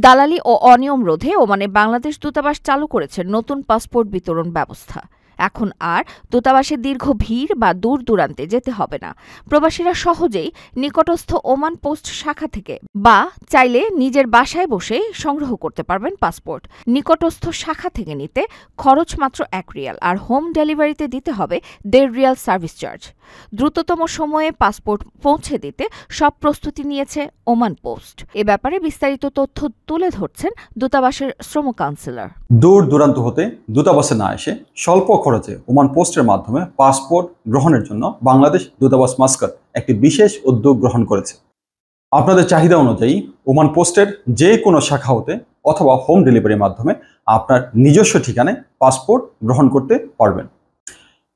দালালি ও অনিয়ম রোধে ওমানে বাংলাদেশ দূতাবাস চালু করেছে নতুন পাসপোর্ট বিতরণ ব্যবস্থা। এখন আর দূতাবাসে দীর্ঘ ভিড় বা দূর দূরান্তে যেতে হবে না। প্রবাসীরা সহজেই নিকটস্থ ওমান পোস্ট শাখা থেকে বা চাইলে নিজের বাসায় বসে সংগ্রহ করতে পারবেন পাসপোর্ট। নিকটস্থ শাখা থেকে নিতে খরচ মাত্র 1 রিয়াল, আর হোম ডেলিভারিতে দিতে হবে 1.5 রিয়াল সার্ভিস চার্জ। দ্রুততম সময়ে পাসপোর্ট পৌঁছে দিতে সব প্রস্তুতি নিয়েছে ওমান পোস্ট। এ ব্যাপারে বিস্তারিত তথ্য তুলে ধরছেন দূতাবাসের শ্রম কাউন্সিলর। দূর দূরান্ত হতে দূতাবাসে না এসে স্বল্প খরচে ওমান পোস্টের মাধ্যমে পাসপোর্ট গ্রহণের জন্য বাংলাদেশ দূতাবাস মাস্কাট একটি বিশেষ উদ্যোগ গ্রহণ করেছে। আপনাদের চাহিদা অনুযায়ী ওমান পোস্টের যে কোনো শাখা হতে অথবা হোম ডেলিভারির মাধ্যমে আপনার নিজস্ব ঠিকানায় পাসপোর্ট গ্রহণ করতে পারবেন।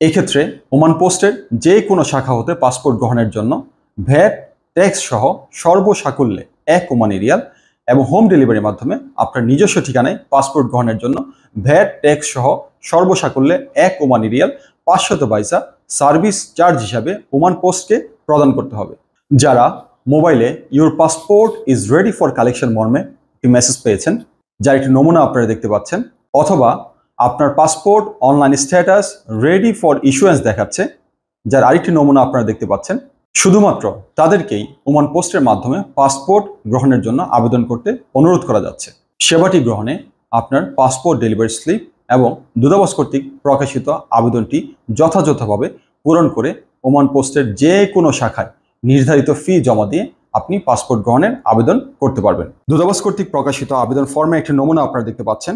এক্ষেত্রে ওমান পোস্টের যে কোনো শাখা হতে পাসপোর্ট গ্রহণের জন্য ভ্যাট ট্যাক্স সহ সর্বসাকুল্যে 1 ওমানি রিয়াল এবং হোম ডেলিভারির মাধ্যমে আপনার নিজস্ব ঠিকানায় পাসপোর্ট গ্রহণের জন্য ভ্যাট ট্যাক্স সহ সর্বসাকুল্যে 1 ওমানি রিয়াল 500 পয়সা সার্ভিস চার্জ হিসাবে ওমান পোস্টকে প্রদান করতে হবে। যারা মোবাইলে your passport is ready for collection মর্মে একটি মেসেজ পেয়েছেন, যার একটি নমুনা আপনারা দেখতে পাচ্ছেন, অথবা আপনার passport online status ready for issuance দেখাচ্ছে, যার আরেকটি নমুনা আপনারা দেখতে পাচ্ছেন, শুধুমাত্র তাদেরকেই ওমান পোস্টের মাধ্যমে পাসপোর্ট গ্রহণের জন্য আবেদন করতে অনুরোধ করা যাচ্ছে। সেবাটি গ্রহণে আপনার পাসপোর্ট ডেলিভারি স্লিপ এবং দূতাবাস কর্তৃক প্রকাশিত আবেদনটি যথাযথভাবে পূরণ করে ওমান পোস্টের যে কোনো শাখায় নির্ধারিত ফি জমা দিয়ে আপনি পাসপোর্ট গ্রহণের আবেদন করতে পারবেন। দূতাবাস কর্তৃক প্রকাশিত আবেদন ফর্মে একটি নমুনা আপনারা দেখতে পাচ্ছেন।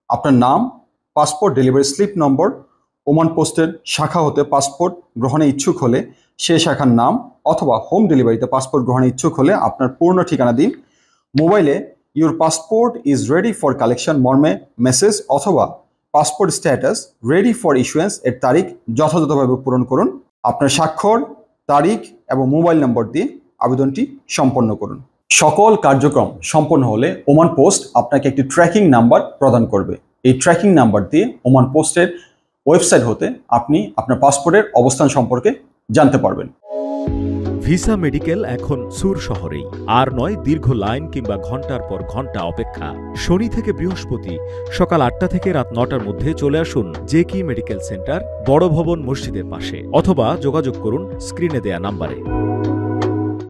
আপনার নাম, পাসপোর্ট ডেলিভারি স্লিপ নম্বর, ওমান পোস্টের শাখা হতে পাসপোর্ট গ্রহণে ইচ্ছুক হলে সে শাখার নাম, অথবা হোম ডেলিভারিতে পাসপোর্ট গ্রহণে ইচ্ছুক হলে আপনার পূর্ণ ঠিকানা দিন। মোবাইলে your passport is ready for collection মর্মে মেসেজ অথবা passport status ready for issuance এর তারিখ যথাযথভাবে পূরণ করুন। আপনার স্বাক্ষর, তারিখ এবং মোবাইল নম্বর দিয়ে আবেদনটি সম্পন্ন করুন। সকল কার্যক্রম সম্পন্ন হলে ওমান পোস্ট আপনাকে একটি ট্র্যাকিং নাম্বার প্রদান করবে। এই ট্র্যাকিং নাম্বার দিয়ে ওমান পোস্টের ওয়েবসাইট হতে আপনি আপনার পাসপোর্টের অবস্থান সম্পর্কে জানতে পারবেন। ভিসা মেডিকেল এখন সুর শহরেই, আর নয় দীর্ঘ লাইন কিংবা ঘন্টার পর ঘন্টা অপেক্ষা। শনি থেকে বৃহস্পতি সকাল 8টা থেকে রাত 9টার মধ্যে চলে আসুন জেকি মেডিকেল সেন্টার, বড় ভবন মসজিদের পাশে, অথবা যোগাযোগ করুন স্ক্রিনে দেয়া নাম্বারে।